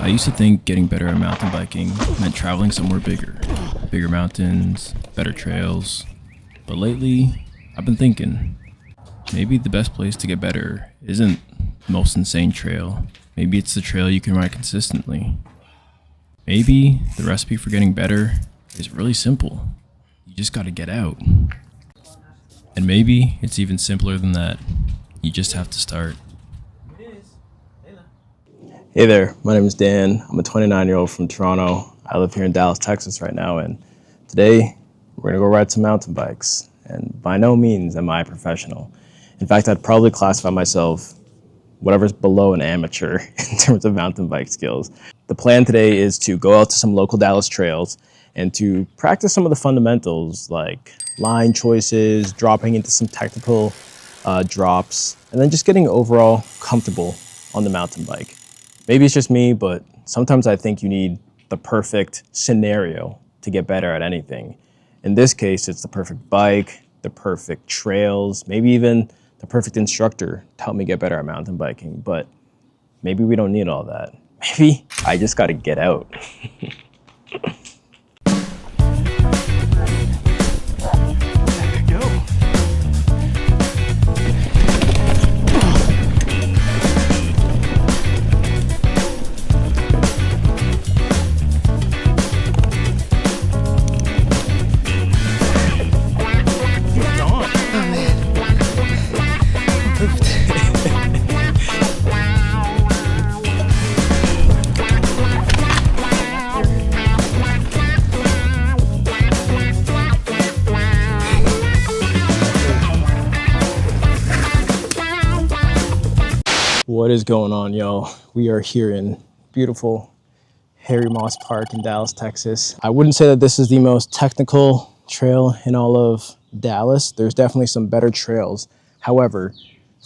I used to think getting better at mountain biking meant traveling somewhere bigger. Bigger mountains, better trails. But lately, I've been thinking, maybe the best place to get better isn't the most insane trail. Maybe it's the trail you can ride consistently. Maybe the recipe for getting better is really simple. You just gotta get out. And maybe it's even simpler than that. You just have to start. Hey there, my name is Dan. I'm a 29-year-old from Toronto. I live here in Dallas, Texas right now, and today we're gonna go ride some mountain bikes. And by no means am I a professional. In fact, I'd probably classify myself whatever's below an amateur in terms of mountain bike skills. The plan today is to go out to some local Dallas trails and to practice some of the fundamentals like line choices, dropping into some technical drops, and then just getting overall comfortable on the mountain bike. Maybe it's just me, but sometimes I think you need the perfect scenario to get better at anything. In this case, it's the perfect bike, the perfect trails, maybe even the perfect instructor to help me get better at mountain biking. But maybe we don't need all that. Maybe I just gotta get out. What is going on, y'all? We are here in beautiful Harry Moss Park in Dallas, Texas. I wouldn't say that this is the most technical trail in all of Dallas. There's definitely some better trails. However,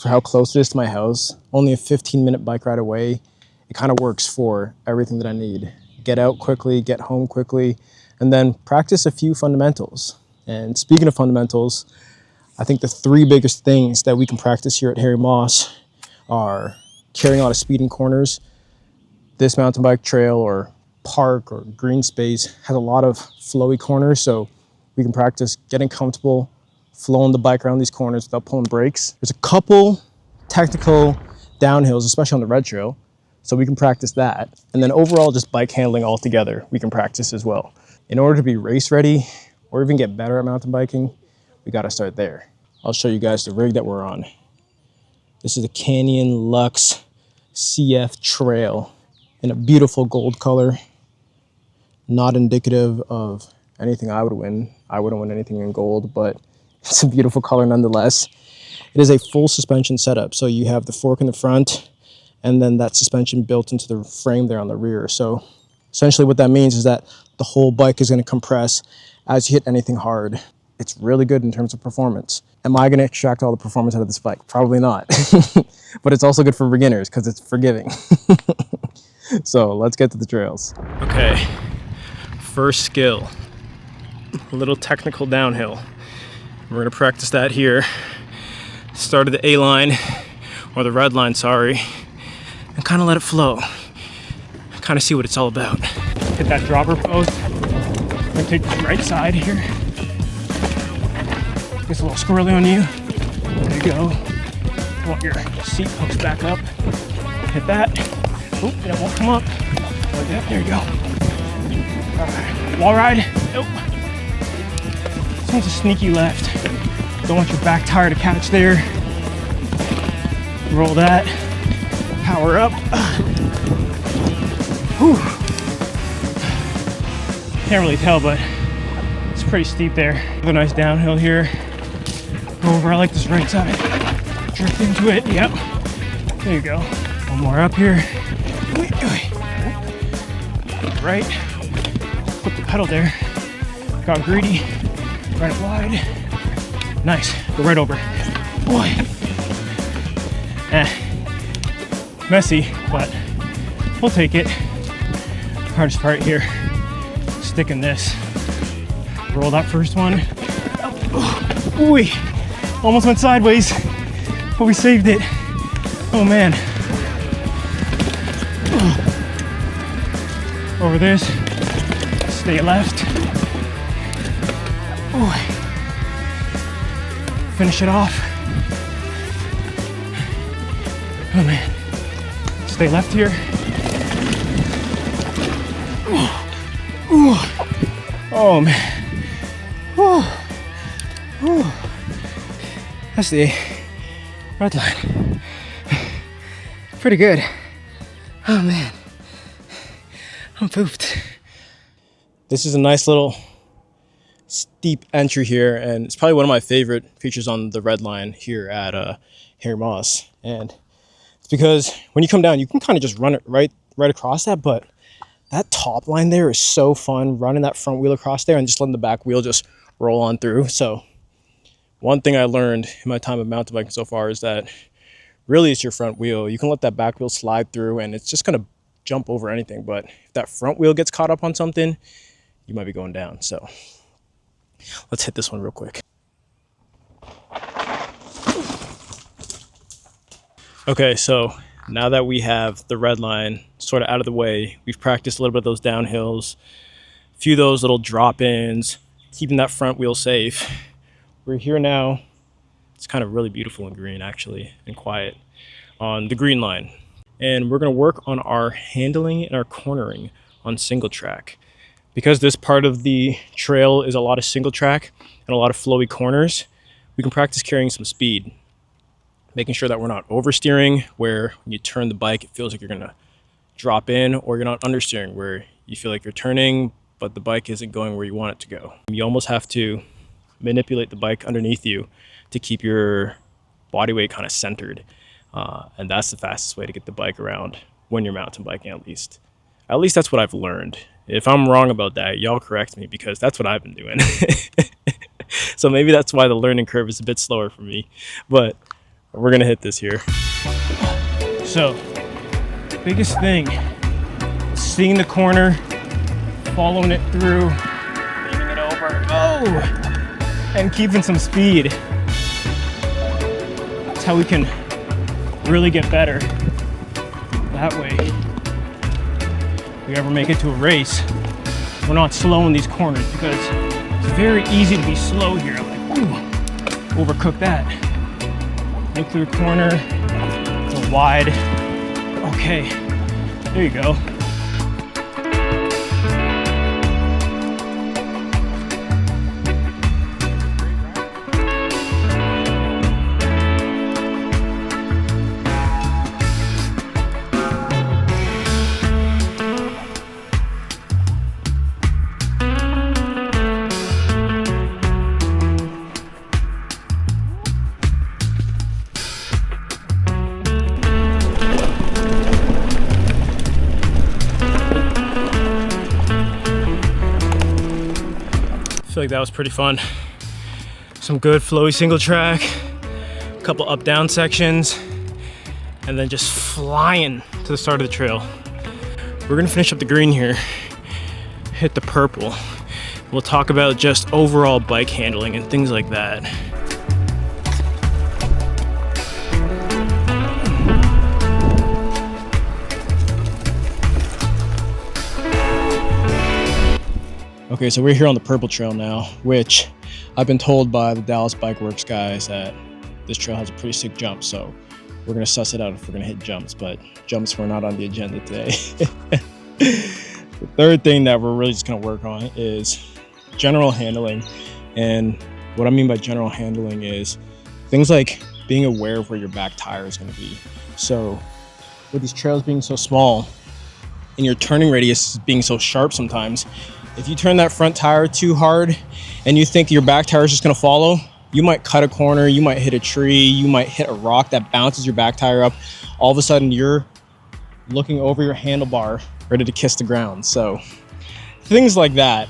for how close it is to my house, only a 15-minute bike ride away, it kind of works for everything that I need. Get out quickly, get home quickly, and then practice a few fundamentals. And speaking of fundamentals, I think the three biggest things that we can practice here at Harry Moss are carrying a lot of speed in corners. This mountain bike trail or park or green space has a lot of flowy corners, so we can practice getting comfortable, flowing the bike around these corners without pulling brakes. There's a couple technical downhills, especially on the red trail, so we can practice that. And then overall, just bike handling altogether, we can practice as well. In order to be race ready or even get better at mountain biking, we gotta start there. I'll show you guys the rig that we're on. This is a Canyon Lux CF Trail in a beautiful gold color. Not indicative of anything I would win. I wouldn't win anything in gold, but it's a beautiful color nonetheless. It is a full suspension setup. So you have the fork in the front and then that suspension built into the frame there on the rear. So essentially what that means is that the whole bike is going to compress as you hit anything hard. It's really good in terms of performance. Am I going to extract all the performance out of this bike? Probably not. But it's also good for beginners because it's forgiving. So let's get to the trails. Okay, first skill, a little technical downhill. We're going to practice that here. Start of the A line, or the red line, sorry, and kind of let it flow. Kind of see what it's all about. Hit that dropper post. I'm going to take the right side here. Gets a little squirrely on you. There you go. Want your seat post back up. Hit that. Oop, it won't come up. Like that. There you go. All right. Wall ride. Nope. This one's a sneaky left. Don't want your back tire to catch there. Roll that. Power up. Whew. Can't really tell, but it's pretty steep there. Another nice downhill here. Over, I like this right side. Drift into it, yep. There you go. One more up here. Right. Flip the pedal there. Got greedy. Run it wide. Nice. Go right over. Boy. Messy, but we'll take it. Hardest part here. Sticking this. Roll that first one. Ooh. Almost went sideways, but we saved it. Oh man. over this. Stay left. Ooh. Finish it off. Oh man. Stay left here. Ooh. Oh man. Ooh. Ooh. That's the red line. Pretty good. Oh man. I'm pooped. This is a nice little steep entry here, and it's probably one of my favorite features on the red line here at Harry Moss. And it's because when you come down, you can kind of just run it right across that, but that top line there is so fun, running that front wheel across there and just letting the back wheel just roll on through. So one thing I learned in my time of mountain biking so far is that really it's your front wheel. You can let that back wheel slide through and it's just going to jump over anything. But if that front wheel gets caught up on something, you might be going down. So let's hit this one real quick. Okay, so now that we have the red line sort of out of the way, we've practiced a little bit of those downhills, a few of those little drop-ins, keeping that front wheel safe. We're here now. It's kind of really beautiful and green actually, and quiet on the green line. And we're gonna work on our handling and our cornering on single track. Because this part of the trail is a lot of single track and a lot of flowy corners, we can practice carrying some speed. Making sure that we're not oversteering, where when you turn the bike, it feels like you're gonna drop in, or you're not understeering, where you feel like you're turning, but the bike isn't going where you want it to go. You almost have to manipulate the bike underneath you to keep your body weight kind of centered. And that's the fastest way to get the bike around when you're mountain biking, at least. At least that's what I've learned. If I'm wrong about that, y'all correct me, because that's what I've been doing. So maybe that's why the learning curve is a bit slower for me, but we're gonna hit this here. So, biggest thing, seeing the corner, following it through, leaning it over, and keeping some speed. That's how we can really get better. That way, if we ever make it to a race, we're not slow in these corners, because it's very easy to be slow here. Like, ooh, overcook that. Nuclear corner, it's a wide. Okay, there you go. I feel like that was pretty fun. Some good flowy single track, a couple up down sections, and then just flying to the start of the trail. We're gonna finish up the green here, hit the purple. We'll talk about just overall bike handling and things like that. Okay, so we're here on the purple trail now, which I've been told by the Dallas Bike Works guys that this trail has a pretty sick jump, so we're gonna suss it out if we're gonna hit jumps, but jumps were not on the agenda today. The third thing that we're really just gonna work on is general handling. And what I mean by general handling is things like being aware of where your back tire is gonna be. So with these trails being so small and your turning radius being so sharp sometimes, if you turn that front tire too hard and you think your back tire is just gonna follow, you might cut a corner, you might hit a tree, you might hit a rock that bounces your back tire up. All of a sudden you're looking over your handlebar, ready to kiss the ground. So things like that.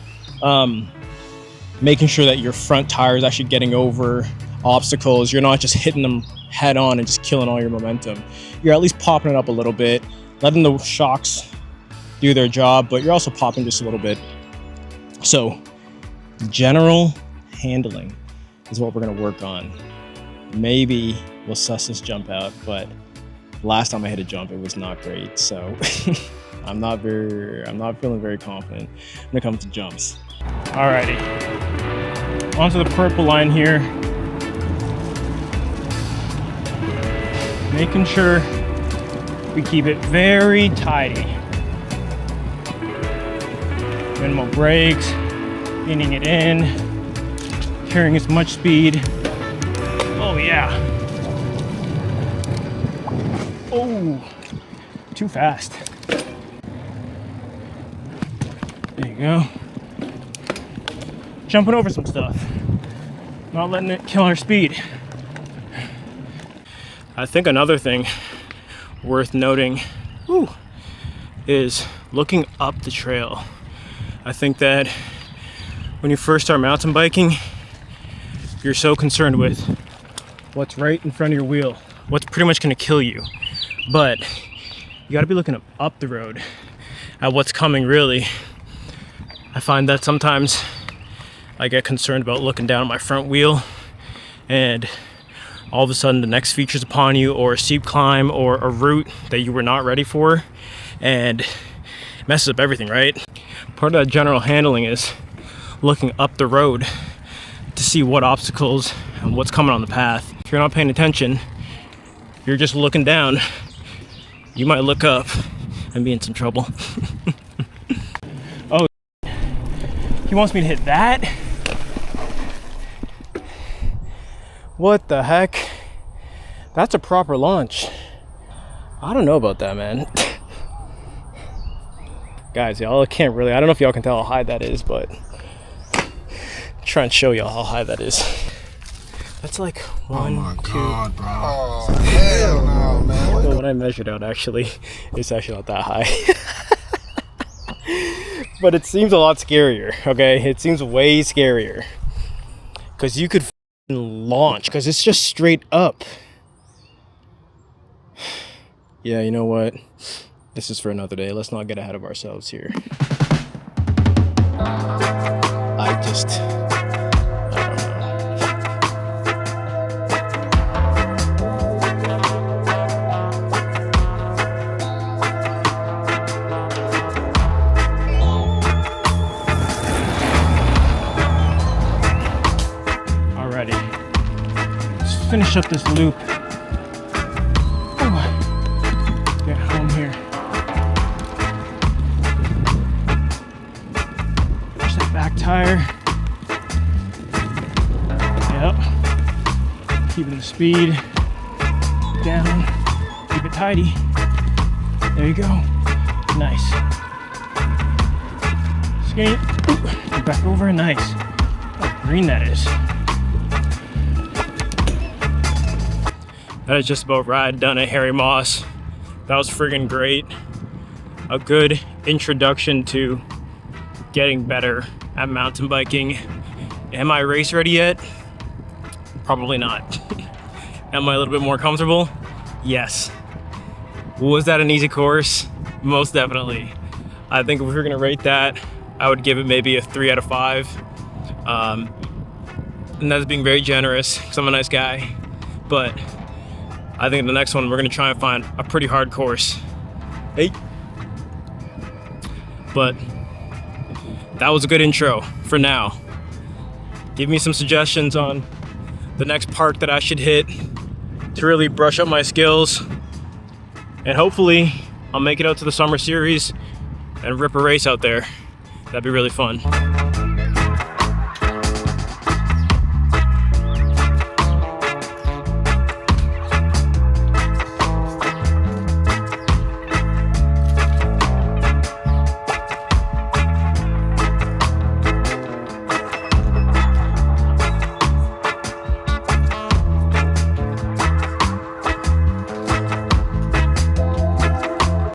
Making sure that your front tire is actually getting over obstacles. You're not just hitting them head on and just killing all your momentum. You're at least popping it up a little bit, letting the shocks do their job, but you're also popping just a little bit. So general handling is what we're gonna work on. Maybe we'll suss this jump out, but last time I hit a jump, it was not great. So I'm not feeling very confident when it comes to jumps. Alrighty, onto the purple line here. Making sure we keep it very tidy. Minimal brakes, leaning it in, carrying as much speed. Oh yeah. Oh, too fast. There you go. Jumping over some stuff. Not letting it kill our speed. I think another thing worth noting is looking up the trail. I think that when you first start mountain biking, you're so concerned with what's right in front of your wheel, what's pretty much gonna kill you. But you gotta be looking up the road at what's coming, really. I find that sometimes I get concerned about looking down at my front wheel and all of a sudden the next feature's upon you, or a steep climb, or a route that you were not ready for, and it messes up everything, right? Part of that general handling is looking up the road to see what obstacles and what's coming on the path. If you're not paying attention, you're just looking down, you might look up and be in some trouble. Oh, he wants me to hit that? What the heck? That's a proper launch. I don't know about that, man. Guys, y'all can't really, I don't know if y'all can tell how high that is, but I'm trying to show y'all how high that is. That's like one, oh my two. God, bro. Oh, hell no, man. Well, when I measured out, actually, it's actually not that high. But it seems a lot scarier, okay? It seems way scarier. Because you could launch, because it's just straight up. Yeah, you know what? This is for another day. Let's not get ahead of ourselves here. I don't know. Alrighty. Let's finish up this loop. Get home here. Push that back tire. Yep. Keeping the speed down. Keep it tidy. There you go. Nice. Skinny. Back over. Nice. How green that is. That is just about ride done at Harry Moss. That was friggin' great. A good introduction to getting better at mountain biking. Am I race ready yet? Probably not. Am I a little bit more comfortable? Yes. Was that an easy course? Most definitely. I think if we were gonna rate that, I would give it maybe a 3 out of 5. And that's being very generous, because I'm a nice guy. But I think the next one, we're gonna try and find a pretty hard course. Hey. But that was a good intro for now. Give me some suggestions on the next park that I should hit to really brush up my skills. And hopefully I'll make it out to the summer series and rip a race out there. That'd be really fun.